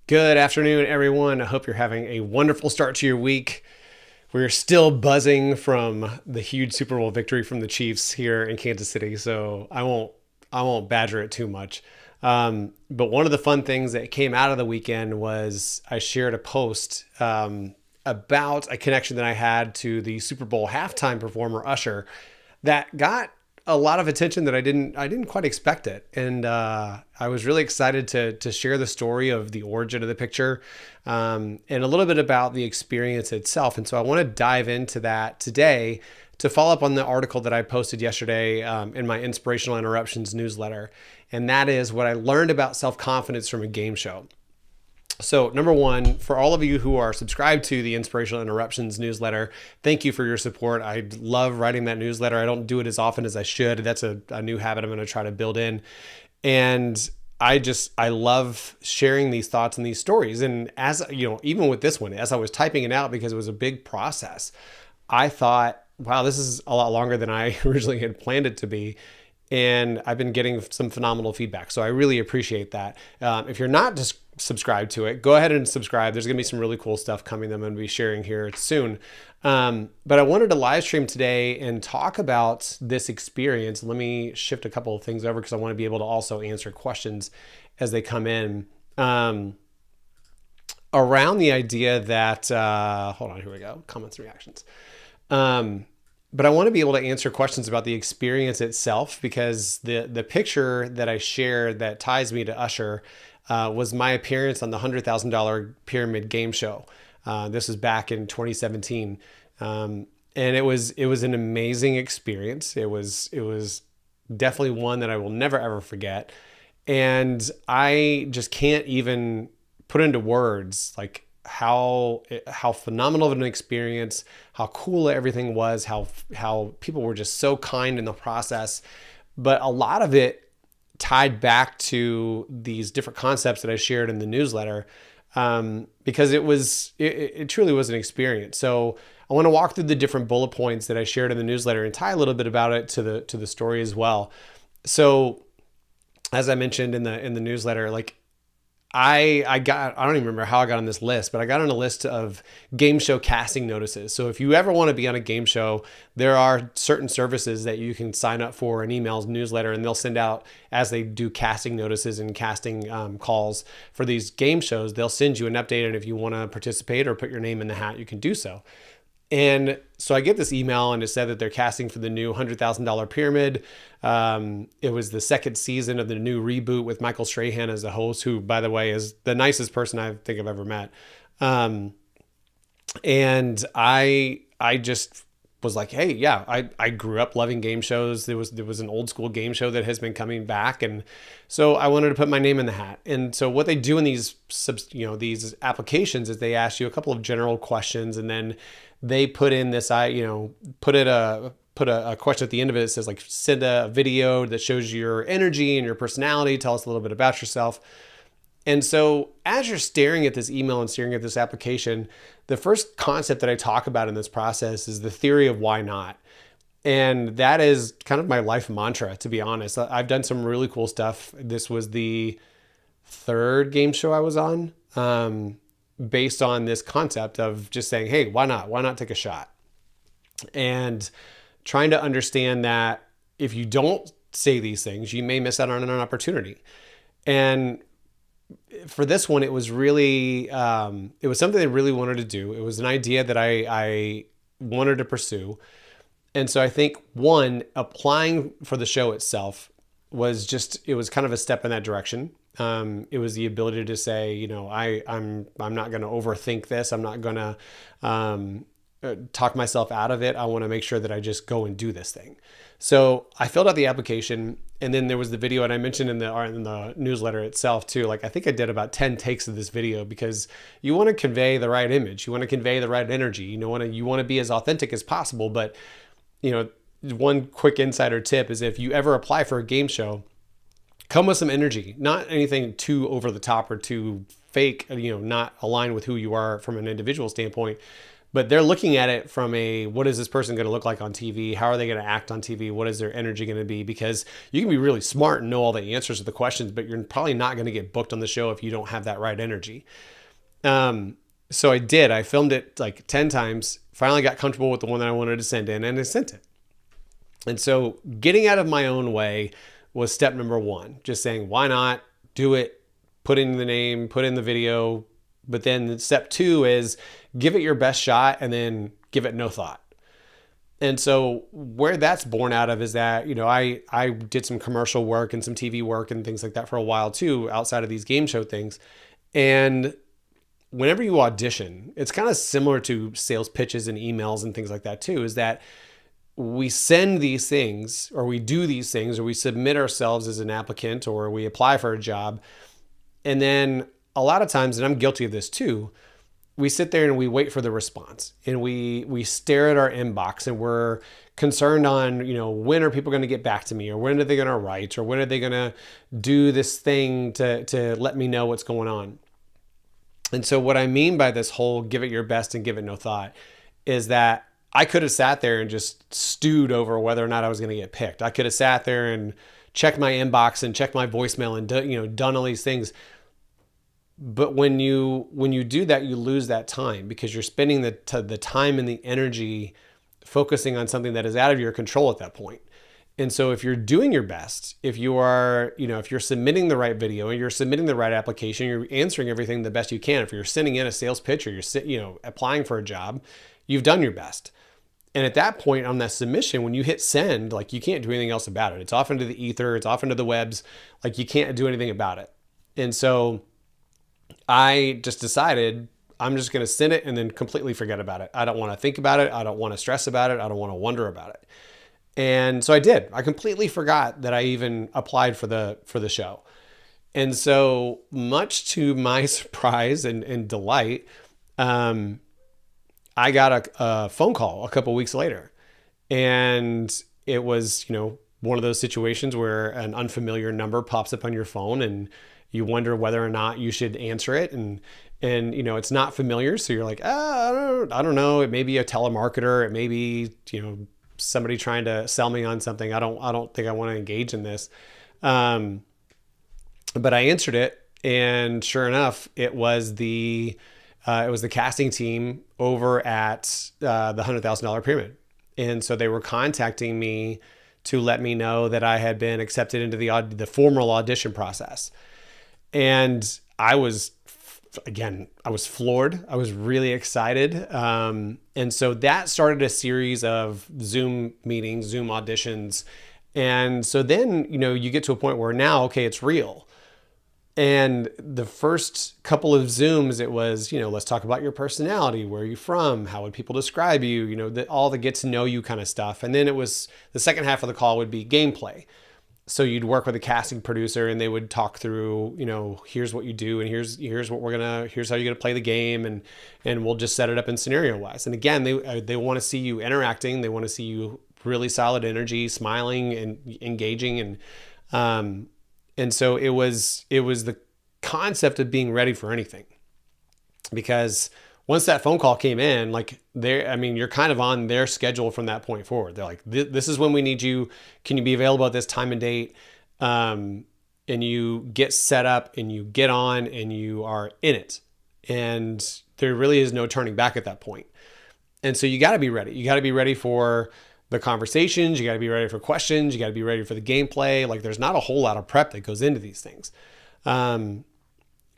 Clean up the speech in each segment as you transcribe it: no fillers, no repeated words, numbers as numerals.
Good afternoon, everyone. I hope you're having a wonderful start to your week. We're still buzzing from the huge Super Bowl victory from the Chiefs here in Kansas City, so I won't badger it too much. But one of the fun things that came out of the weekend was I shared a post about a connection that I had to the Super Bowl halftime performer Usher that got a lot of attention that I didn't quite expect it, and I was really excited to share the story of the origin of the picture, and a little bit about the experience itself. And so I want to dive into that today to follow up on the article that I posted yesterday in my Inspirational Interruptions newsletter, and that is what I learned about self-confidence from a game show. So number one, for all of you who are subscribed to the Inspirational Interruptions newsletter, thank you for your support. I love writing that newsletter. I don't do it as often as I should. That's a new habit I'm going to try to build in. And I love sharing these thoughts and these stories. And as you know, even with this one, as I was typing it out, because it was a big process, I thought, wow, this is a lot longer than I originally had planned it to be. And I've been getting some phenomenal feedback. So I really appreciate that. If you're not just subscribed to it, go ahead and subscribe. There's going to be some really cool stuff coming that I'm going to be sharing here soon. But I wanted to live stream today and talk about this experience. Let me shift a couple of things over because I want to be able to also answer questions as they come in. Around the idea that, hold on, here we go, comments and reactions. But I want to be able to answer questions about the experience itself, because the picture that I shared that ties me to Usher was my appearance on the $100,000 Pyramid Game Show. This was back in 2017, and it was an amazing experience. It was definitely one that I will never ever forget, and I just can't even put into words like how phenomenal of an experience, how cool everything was, how people were just so kind in the process. But a lot of it tied back to these different concepts that I shared in the newsletter, because it truly was an experience. So I want to walk through the different bullet points that I shared in the newsletter and tie a little bit about it to the story as well. So as I mentioned in the newsletter, like I don't even remember how I got on this list, but I got on a list of game show casting notices. So if you ever want to be on a game show, there are certain services that you can sign up for, an email newsletter, and they'll send out, as they do casting notices and casting calls for these game shows, they'll send you an update. And if you want to participate or put your name in the hat, you can do so. And so I get this email, and it said that they're casting for the new $100,000 Pyramid. It was the second season of the new reboot with Michael Strahan as the host, who, by the way, is the nicest person I think I've ever met. And I just was like, hey, yeah, I grew up loving game shows. There was an old school game show that has been coming back, and so I wanted to put my name in the hat. And so what they do in these these applications is they ask you a couple of general questions, and then they put in this, put a question at the end of it that says, like, send a video that shows your energy and your personality. Tell us a little bit about yourself. And so as you're staring at this email and staring at this application, the first concept that I talk about in this process is the theory of why not. And that is kind of my life mantra, to be honest. I've done some really cool stuff. This was the third game show I was on, based on this concept of just saying, hey, why not? Why not take a shot? And trying to understand that if you don't say these things, you may miss out on an opportunity. And for this one, it was really, it was something I really wanted to do. It was an idea that I wanted to pursue. And so I think, one, applying for the show itself it was kind of a step in that direction. It was the ability to say, I'm not going to overthink this. I'm not going to talk myself out of it. I want to make sure that I just go and do this thing. So I filled out the application, and then there was the video, and I mentioned in the newsletter itself too. Like, I think I did about 10 takes of this video, because you want to convey the right image. You want to convey the right energy. You want to be as authentic as possible. But, one quick insider tip is, if you ever apply for a game show, come with some energy, not anything too over the top or too fake, not aligned with who you are from an individual standpoint, but they're looking at it from what is this person going to look like on TV? How are they going to act on TV? What is their energy going to be? Because you can be really smart and know all the answers to the questions, but you're probably not going to get booked on the show if you don't have that right energy. So I did. I filmed it like 10 times, finally got comfortable with the one that I wanted to send in, and I sent it. And so getting out of my own way was step number one. Just saying, why not? Do it. Put in the name, put in the video. But then step two is give it your best shot and then give it no thought. And so where that's born out of is that, I did some commercial work and some TV work and things like that for a while too, outside of these game show things. And whenever you audition, it's kind of similar to sales pitches and emails and things like that too, is that we send these things, or we do these things, or we submit ourselves as an applicant, or we apply for a job. And then a lot of times, and I'm guilty of this too, we sit there and we wait for the response, and we stare at our inbox, and we're concerned on, when are people going to get back to me, or when are they going to write, or when are they going to do this thing to let me know what's going on. And so what I mean by this whole give it your best and give it no thought is that I could have sat there and just stewed over whether or not I was going to get picked. I could have sat there and checked my inbox and checked my voicemail and done all these things. But when you do that, you lose that time, because you're spending the time and the energy focusing on something that is out of your control at that point. And so if you're doing your best, if you are, if you're submitting the right video and you're submitting the right application, you're answering everything the best you can. If you're sending in a sales pitch, or you're applying for a job, you've done your best. And at that point on that submission, when you hit send, like, you can't do anything else about it. It's off into the ether, it's off into the webs, like, you can't do anything about it. And so I just decided I'm just going to send it and then completely forget about it. I don't want to think about it. I don't want to stress about it. I don't want to wonder about it. And so I did. I completely forgot that I even applied for the show. And so, much to my surprise and delight, I got a phone call a couple weeks later. And it was, one of those situations where an unfamiliar number pops up on your phone and you wonder whether or not you should answer it. And it's not familiar. So you're like, I don't know. It may be a telemarketer. It may be, somebody trying to sell me on something. I don't think I want to engage in this. But I answered it, and sure enough, it was the casting team over at the $100,000 Pyramid. And so they were contacting me to let me know that I had been accepted into the formal audition process. And I was floored. I was really excited. And so that started a series of Zoom meetings, Zoom auditions. And so then, you get to a point where now, okay, it's real. And the first couple of Zooms, it was, let's talk about your personality. Where are you from? How would people describe you? All the get to know you kind of stuff. And then it was the second half of the call would be gameplay. So you'd work with a casting producer, and they would talk through, here's what you do, and here's how you're gonna play the game, and we'll just set it up in scenario wise. And again, they want to see you interacting, they want to see you really solid energy, smiling and engaging, and so it was the concept of being ready for anything, because once that phone call came in, you're kind of on their schedule from that point forward. They're like, this is when we need you. Can you be available at this time and date? And you get set up and you get on and you are in it. And there really is no turning back at that point. And so you got to be ready. You got to be ready for the conversations. You got to be ready for questions. You got to be ready for the gameplay. Like, there's not a whole lot of prep that goes into these things.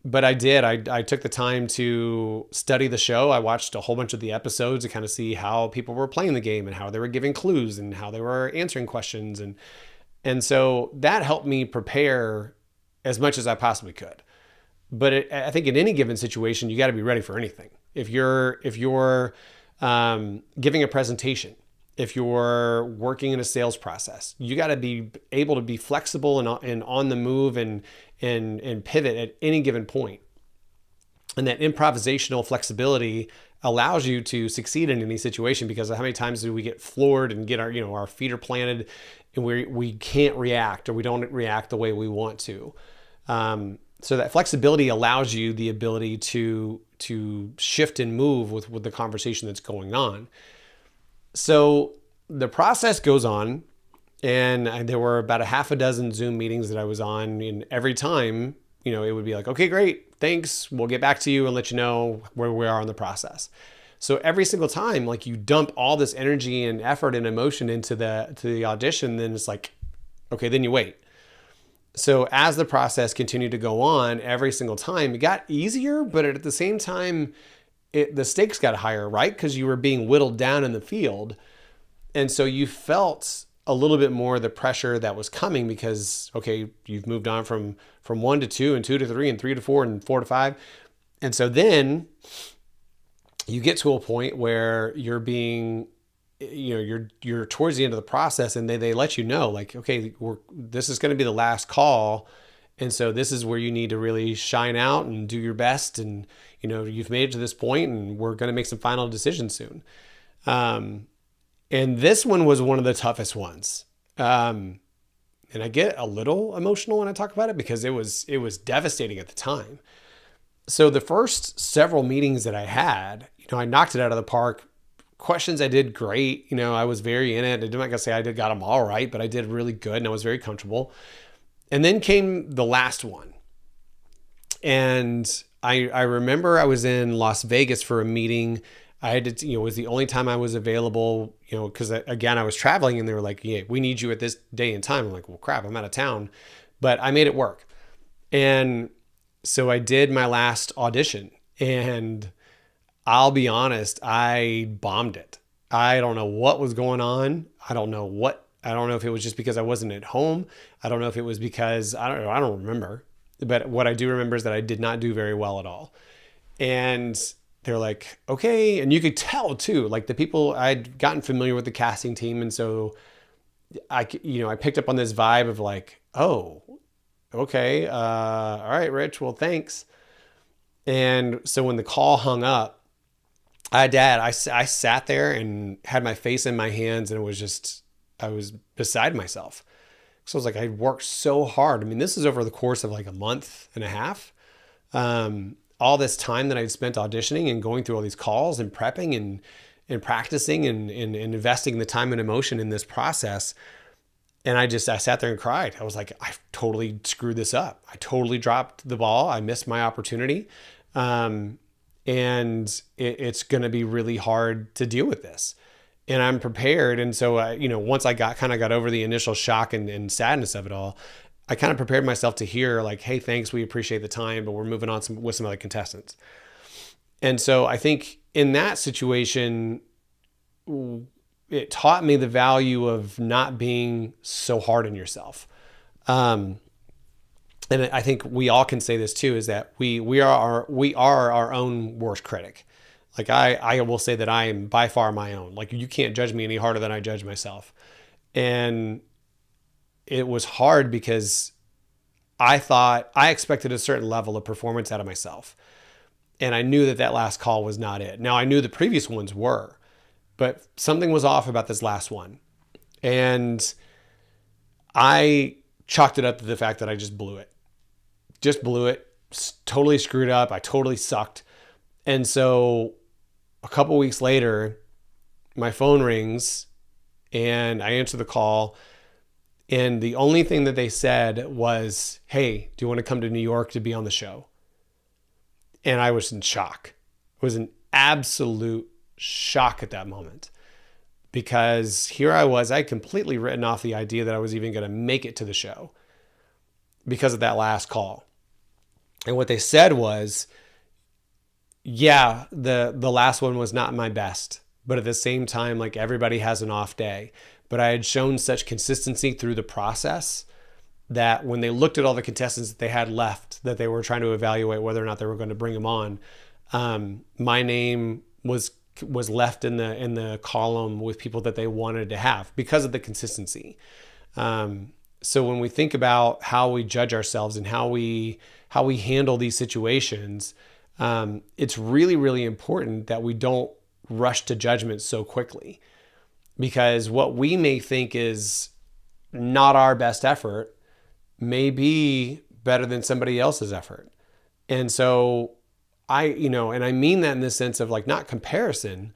But I did. I took the time to study the show. I watched a whole bunch of the episodes to kind of see how people were playing the game and how they were giving clues and how they were answering questions. And so that helped me prepare as much as I possibly could. But I think in any given situation, you got to be ready for anything. If you're giving a presentation, if you're working in a sales process, you got to be able to be flexible and on the move and pivot at any given point. And that improvisational flexibility allows you to succeed in any situation, because how many times do we get floored and get our feet are planted and we can't react, or we don't react the way we want to. So that flexibility allows you the ability to shift and move with the conversation that's going on. So the process goes on, and there were about a half a dozen Zoom meetings that I was on, and every time, it would be like, okay, great, thanks, we'll get back to you and let you know where we are in the process. So every single time, like, you dump all this energy and effort and emotion into the audition, then it's like, okay, then you wait. So as the process continued to go on, every single time it got easier, but at the same time, the stakes got higher, right? Because you were being whittled down in the field. And so you felt a little bit more the pressure that was coming because, okay, you've moved on from 1 to 2 and 2 to 3 and 3 to 4 and 4 to 5. And so then you get to a point where you're being, you're towards the end of the process, and they let you know, like, okay, this is going to be the last call. And so this is where you need to really shine out and do your best. And, you've made it to this point, and we're going to make some final decisions soon. And this one was one of the toughest ones. And I get a little emotional when I talk about it because it was devastating at the time. So the first several meetings that I had, I knocked it out of the park. Questions I did great. I was very in it. I'm not gonna say I got them all right, but I did really good and I was very comfortable. And then came the last one. And I remember I was in Las Vegas for a meeting. I had to, it was the only time I was available, because again, I was traveling and they were like, yeah, we need you at this day and time. I'm like, well, crap, I'm out of town, but I made it work. And so I did my last audition, and I'll be honest, I bombed it. I don't know what was going on. I don't know if it was just because I wasn't at home. I don't know if it was because, I don't remember. But what I do remember is that I did not do very well at all. And they're like, okay. And you could tell too, like the people, I'd gotten familiar with the casting team. And so I picked up on this vibe of like, oh, okay. All right, Rich, well, thanks. And so when the call hung up, I sat there and had my face in my hands, and I was beside myself. So I was like, I worked so hard. I mean, this is over the course of like a month and a half. All this time that I'd spent auditioning and going through all these calls and prepping and practicing and investing the time and emotion in this process. And I sat there and cried. I was like, I totally screwed this up. I totally dropped the ball. I missed my opportunity. And it's going to be really hard to deal with this. And I'm prepared. And so, once I got over the initial shock and sadness of it all, I kind of prepared myself to hear like, hey, thanks, we appreciate the time, but we're moving on with some other contestants. And so I think in that situation, it taught me the value of not being so hard on yourself. And I think we all can say this too, is that we are our own worst critic. Like I will say that I am by far my own. Like you can't judge me any harder than I judge myself. And it was hard because I thought I expected a certain level of performance out of myself. And I knew that last call was not it. Now I knew the previous ones were, but something was off about this last one. And I chalked it up to the fact that I just blew it. Totally screwed up. I totally sucked. And so a couple weeks later, my phone rings and I answer the call. And the only thing that they said was, hey, do you want to come to New York to be on the show? And I was in shock. It was an absolute shock at that moment. Because here I was, I had completely written off the idea that I was even going to make it to the show because of that last call. And what they said was, yeah, the last one was not my best, but at the same time, like everybody has an off day. But I had shown such consistency through the process that when they looked at all the contestants that they had left, that they were trying to evaluate whether or not they were going to bring them on, my name was left in the column with people that they wanted to have because of the consistency. So when we think about how we judge ourselves and how we handle these situations, it's really, really important that we don't rush to judgment so quickly, because what we may think is not our best effort may be better than somebody else's effort. And so and I mean that in the sense of like not comparison,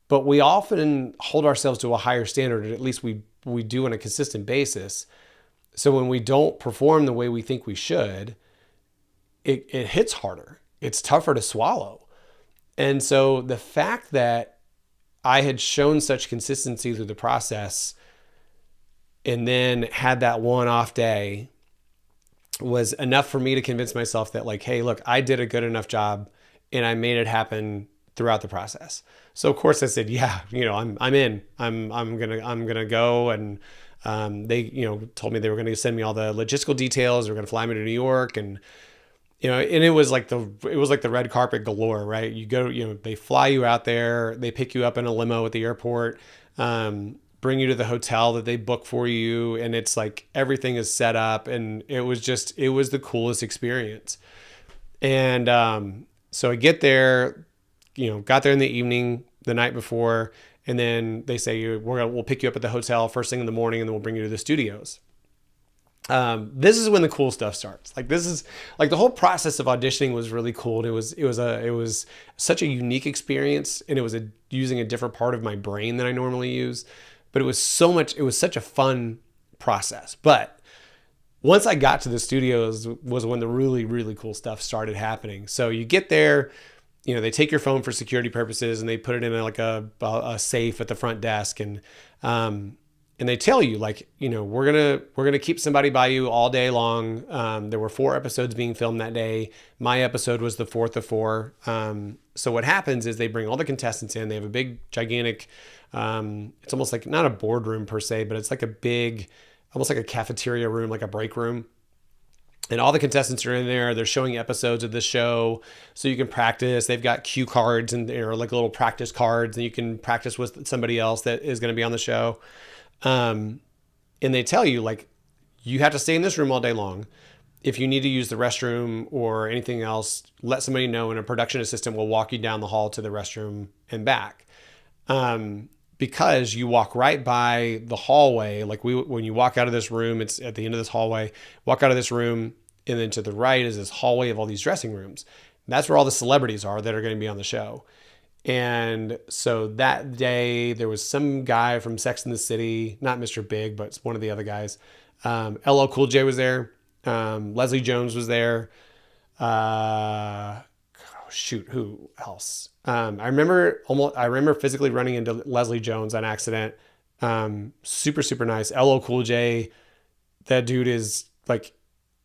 but we often hold ourselves to a higher standard, or at least we do on a consistent basis. So when we don't perform the way we think we should, it hits harder. It's tougher to swallow. And so the fact that I had shown such consistency through the process and then had that one off day was enough for me to convince myself that like, hey, look, I did a good enough job and I made it happen throughout the process. So of course I said, yeah, I'm in. I'm gonna go. And they told me they were going to send me all the logistical details. They were going to fly me to New York, and and it was like the red carpet galore, right? You go, they fly you out there, they pick you up in a limo at the airport, bring you to the hotel that they book for you, and it's like everything is set up, and it was the coolest experience. And so I get there, got there in the evening the night before, and then they say we'll pick you up at the hotel first thing in the morning, and then we'll bring you to the studios. This is when the cool stuff starts. Like this is like the whole process of auditioning was really cool. And it was such a unique experience, and it was using a different part of my brain than I normally use. But it was such a fun process. But once I got to the studios was when the really, really cool stuff started happening. So you get there, they take your phone for security purposes, and they put it in like a safe at the front desk, and they tell you like, we're gonna keep somebody by you all day long. There were 4 episodes being filmed that day. My episode was the 4th of 4. So what happens is they bring all the contestants in. They have a big, gigantic. It's almost like not a boardroom per se, but it's like a big, almost like a cafeteria room, like a break room. And all the contestants are in there. They're showing episodes of the show, so you can practice. They've got cue cards and they're like little practice cards, and you can practice with somebody else that is going to be on the show. And they tell you like, you have to stay in this room all day long. If you need to use the restroom or anything else, let somebody know, and a production assistant will walk you down the hall to the restroom and back. Because you walk right by the hallway. Like when you walk out of this room, it's at the end of this hallway, walk out of this room, and then to the right is this hallway of all these dressing rooms. And that's where all the celebrities are that are going to be on the show. And so that day there was some guy from Sex and the City, not Mr. Big, but one of the other guys. LL Cool J was there. Leslie Jones was there. Who else? I remember physically running into Leslie Jones on accident. Super, super nice. LL Cool J, that dude is like,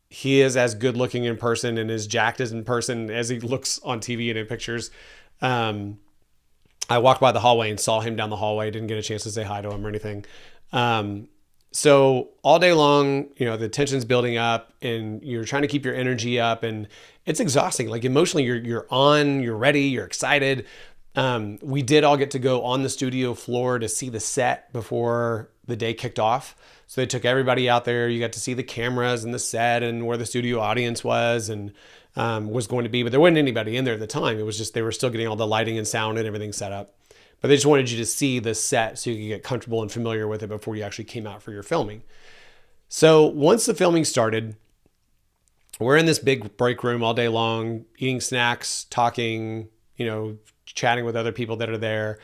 he is as good looking in person and as jacked as in person as he looks on TV and in pictures. I walked by the hallway and saw him down the hallway. Didn't get a chance to say hi to him or anything. So all day long, the tension's building up, and you're trying to keep your energy up, and it's exhausting. Like emotionally, you're on, you're ready, you're excited. We did all get to go on the studio floor to see the set before the day kicked off. So they took everybody out there. You got to see the cameras and the set and where the studio audience was and was going to be, but there wasn't anybody in there at the time. It was just, they were still getting all the lighting and sound and everything set up. But they just wanted you to see the set so you could get comfortable and familiar with it before you actually came out for your filming. So once the filming started, we're in this big break room all day long, eating snacks, talking, chatting with other people that are there.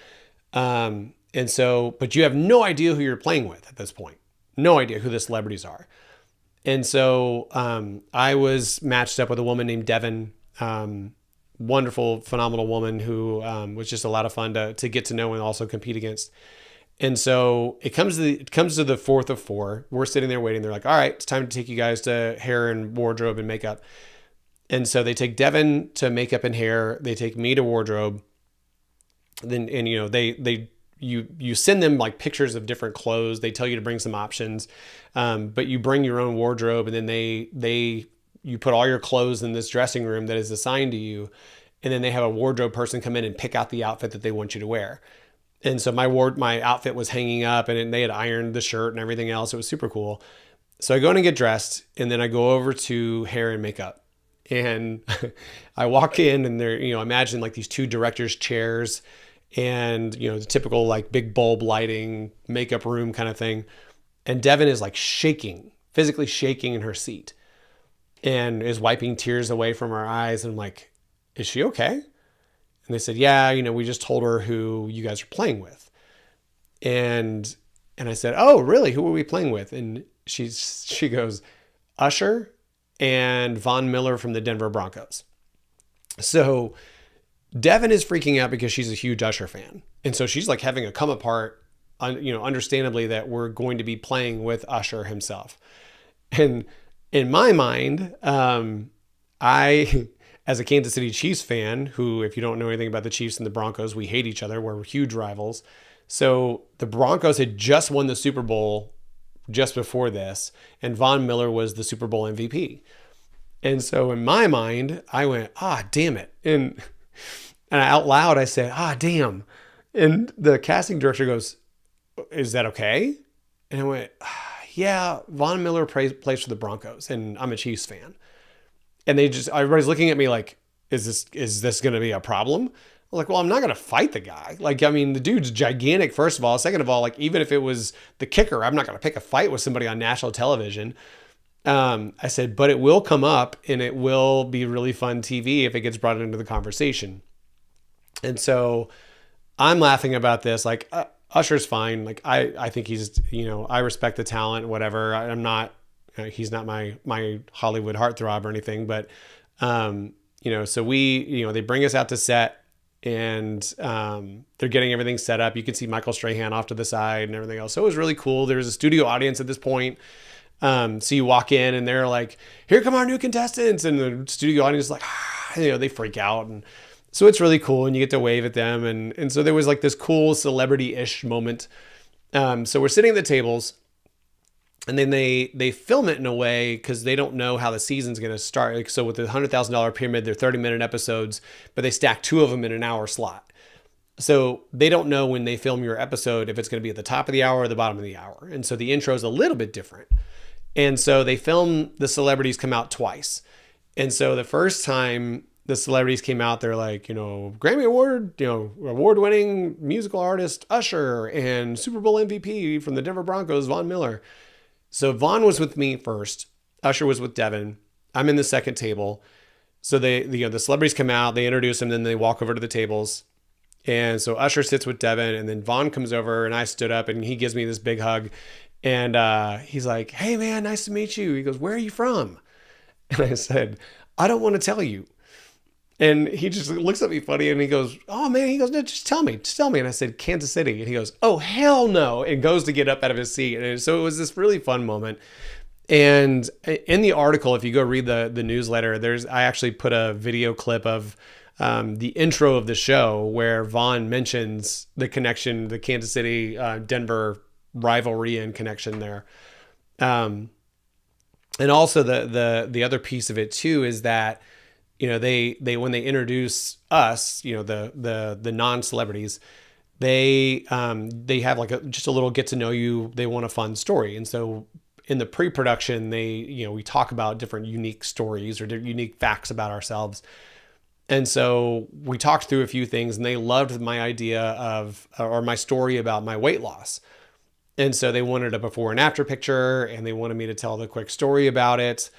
But you have no idea who you're playing with at this point. No idea who the celebrities are. And so I was matched up with a woman named Devin, wonderful, phenomenal woman who was just a lot of fun to get to know and also compete against. And so it comes to the 4th of 4. We're sitting there waiting. They're like, all right, it's time to take you guys to hair and wardrobe and makeup. And so they take Devin to makeup and hair. They take me to wardrobe. Then, you send them like pictures of different clothes. They tell you to bring some options, but you bring your own wardrobe, and then you put all your clothes in this dressing room that is assigned to you. And then they have a wardrobe person come in and pick out the outfit that they want you to wear. And so my outfit was hanging up, and they had ironed the shirt and everything else. It was super cool. So I go in and get dressed, and then I go over to hair and makeup. And I walk in, and there, imagine like these 2 directors' chairs and, the typical like big bulb lighting makeup room kind of thing. And Devin is like shaking physically shaking in her seat and is wiping tears away from her eyes. And I'm like, is she okay? And they said, yeah, we just told her who you guys are playing with. And I said, oh, really? Who are we playing with? And she goes, Usher and Von Miller from the Denver Broncos. So Devin is freaking out because she's a huge Usher fan. And so she's like having a come apart, understandably, that we're going to be playing with Usher himself. And in my mind, I, as a Kansas City Chiefs fan, who, if you don't know anything about the Chiefs and the Broncos, we hate each other. We're huge rivals. So the Broncos had just won the Super Bowl just before this, and Von Miller was the Super Bowl MVP. And so in my mind, I went, damn it. And out loud, I said, damn. And the casting director goes, is that okay? And I went, yeah, Von Miller plays for the Broncos, and I'm a Chiefs fan. And everybody's looking at me like, is this going to be a problem? I'm like, well, I'm not going to fight the guy. Like, I mean, the dude's gigantic, first of all. Second of all, like, even if it was the kicker, I'm not going to pick a fight with somebody on national television. I said, but it will come up, and it will be really fun TV if it gets brought into the conversation. And so I'm laughing about this. Like, Usher's fine. Like, I think he's, I respect the talent, whatever. I'm not, he's not my Hollywood heartthrob or anything, but, so they bring us out to set, and they're getting everything set up. You can see Michael Strahan off to the side and everything else. So it was really cool. There's a studio audience at this point. So you walk in and they're like, here come our new contestants. And the studio audience is like, they freak out. And so it's really cool. And you get to wave at them. And so there was like this cool celebrity-ish moment. So we're sitting at the tables, and then they film it in a way because they don't know how the season's going to start. Like, so with the $100,000 pyramid, they're 30-minute episodes, but they stack 2 of them in an hour slot. So they don't know when they film your episode if it's going to be at the top of the hour or the bottom of the hour. And so the intro is a little bit different. And so they film the celebrities come out twice. And so the first time the celebrities came out, they're like, Grammy Award, award-winning musical artist Usher and Super Bowl MVP from the Denver Broncos, Von Miller. So Von was with me first. Usher was with Devin. I'm in the second table. So the celebrities come out, they introduce him, then they walk over to the tables. And so Usher sits with Devin, and then Von comes over, and I stood up, and he gives me this big hug. And he's like, hey man, nice to meet you. He goes, where are you from? And I said, I don't want to tell you. And he just looks at me funny, and he goes, oh man, he goes, no, just tell me. And I said, Kansas City. And he goes, oh, hell no. And goes to get up out of his seat. And so it was this really fun moment. And in the article, if you go read the newsletter, I actually put a video clip of the intro of the show where Von mentions the connection, the Kansas City, Denver rivalry and connection there. And also the other piece of it too is that, they when they introduce us, the non-celebrities, they have like just a little get to know you. They want a fun story. And so in the pre-production, we talk about different unique stories or unique facts about ourselves. And so we talked through a few things, and they loved my idea or my story about my weight loss. And so they wanted a before and after picture, and they wanted me to tell the quick story about it.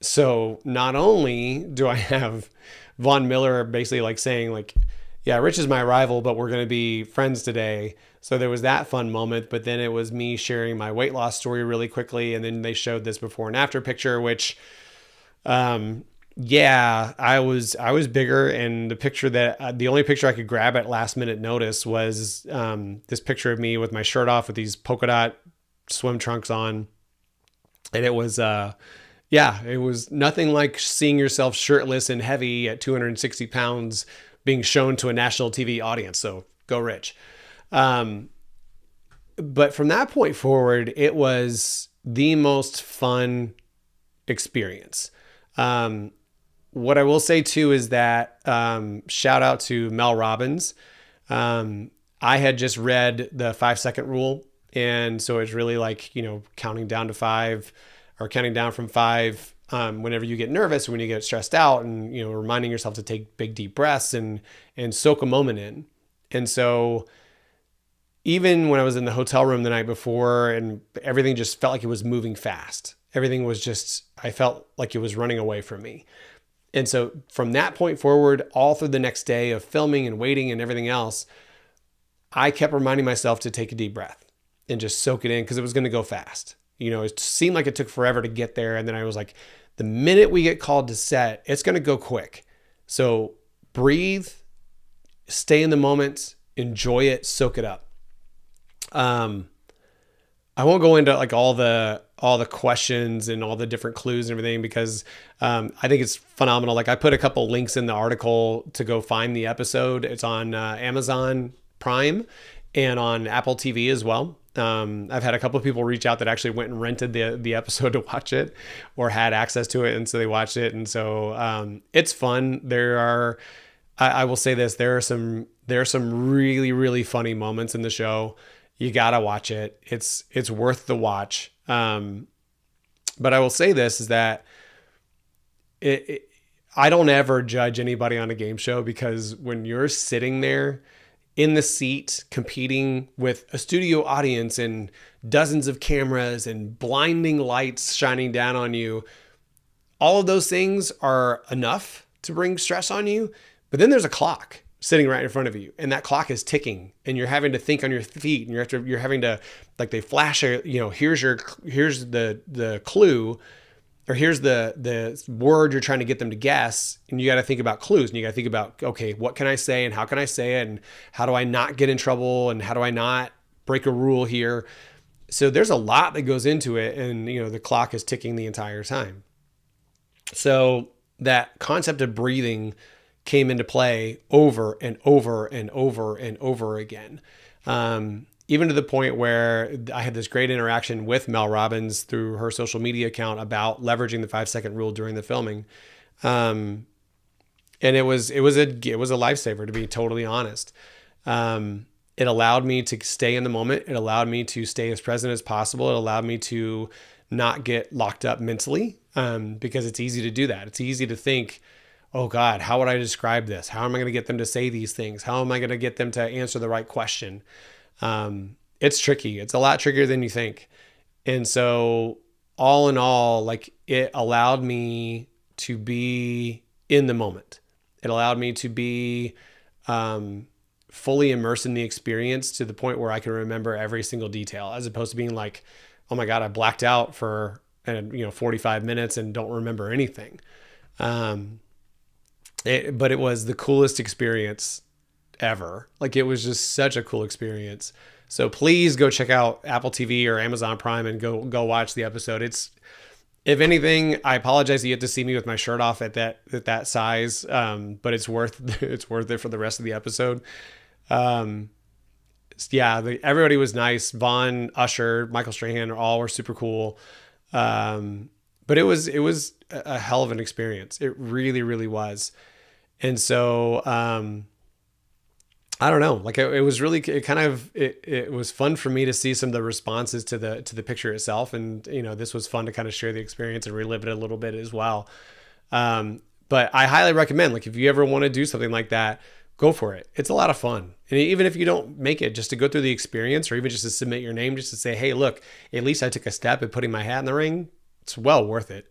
So not only do I have Von Miller basically like saying like, yeah, Rich is my rival, but we're going to be friends today. So there was that fun moment, but then it was me sharing my weight loss story really quickly. And then they showed this before and after picture, which, yeah, I was bigger, and the only picture I could grab at last minute notice was this picture of me with my shirt off with these polka dot swim trunks on. And it was, it was nothing like seeing yourself shirtless and heavy at 260 pounds being shown to a national TV audience. So go Rich. But from that point forward, it was the most fun experience. What I will say too is that shout out to Mel Robbins. I had just read the 5-second rule. And so it's really like, counting down to 5 or counting down from 5 whenever you get nervous or when you get stressed out, and, reminding yourself to take big, deep breaths and soak a moment in. And so, even when I was in the hotel room the night before and everything just felt like it was moving fast. Everything was just, I felt like it was running away from me. And so from that point forward, all through the next day of filming and waiting and everything else, I kept reminding myself to take a deep breath and just soak it in because it was going to go fast. You know, it seemed like it took forever to get there. And then I was like, the minute we get called to set, it's going to go quick. So breathe, stay in the moment, enjoy it, soak it up. I won't go into like all the questions and all the different clues and everything because I think it's phenomenal. Like I put a couple links in the article to go find the episode. It's on Amazon Prime and on Apple TV as well. I've had a couple of people reach out that actually went and rented the episode to watch it or had access to it. And so they watched it. And so it's fun. I will say this, there are some really, really funny moments in the show. You gotta watch it. It's worth the watch. But I will say this is that I don't ever judge anybody on a game show because when you're sitting there in the seat competing with a studio audience and dozens of cameras and blinding lights shining down on you, all of those things are enough to bring stress on you. But then there's a clock sitting right in front of you and that clock is ticking and you're having to think on your feet and you're having to, like, they flash here's the clue, or here's the word you're trying to get them to guess, and you got to think about clues and you got to think about, okay, what can I say and how can I say it and how do I not get in trouble and how do I not break a rule here? So there's a lot that goes into it, and the clock is ticking the entire time. So that concept of breathing came into play over and over and over and over again. Even to the point where I had this great interaction with Mel Robbins through her social media account about leveraging the 5-second rule during the filming. And it was a lifesaver, to be totally honest. It allowed me to stay in the moment. It allowed me to stay as present as possible. It allowed me to not get locked up mentally, because it's easy to do that. It's easy to think, oh God, how would I describe this? How am I going to get them to say these things? How am I going to get them to answer the right question? It's tricky. It's a lot trickier than you think. And so all in all, like, it allowed me to be in the moment. It allowed me to be, fully immersed in the experience to the point where I can remember every single detail, as opposed to being like, oh my God, I blacked out for 45 minutes and don't remember anything. But it was the coolest experience ever. Like, it was just such a cool experience. So please go check out Apple TV or Amazon Prime and go watch the episode. It's, if anything, I apologize that you have to see me with my shirt off at that size. But it's worth it for the rest of the episode. Everybody was nice. Vaughn, Usher, Michael Strahan, all were super cool. But it was a hell of an experience. It really, really was. And so, I don't know, like it was really, it was fun for me to see some of the responses to the picture itself. And, this was fun to kind of share the experience and relive it a little bit as well. But I highly recommend, like, if you ever want to do something like that, go for it. It's a lot of fun. And even if you don't make it, just to go through the experience, or even just to submit your name, just to say, hey, look, at least I took a step at putting my hat in the ring. It's well worth it.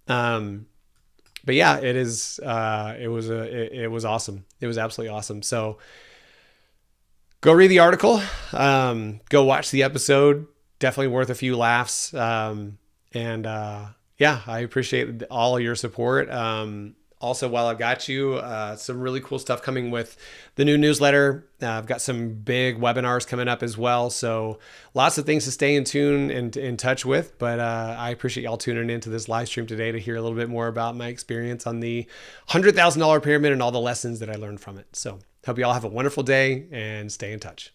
But yeah, it is, it was awesome. It was absolutely awesome. So go read the article, go watch the episode, definitely worth a few laughs. I appreciate all your support. Also, while I've got you, some really cool stuff coming with the new newsletter. I've got some big webinars coming up as well. So lots of things to stay in tune and in touch with. But I appreciate y'all tuning into this live stream today to hear a little bit more about my experience on the $100,000 pyramid and all the lessons that I learned from it. So hope you all have a wonderful day and stay in touch.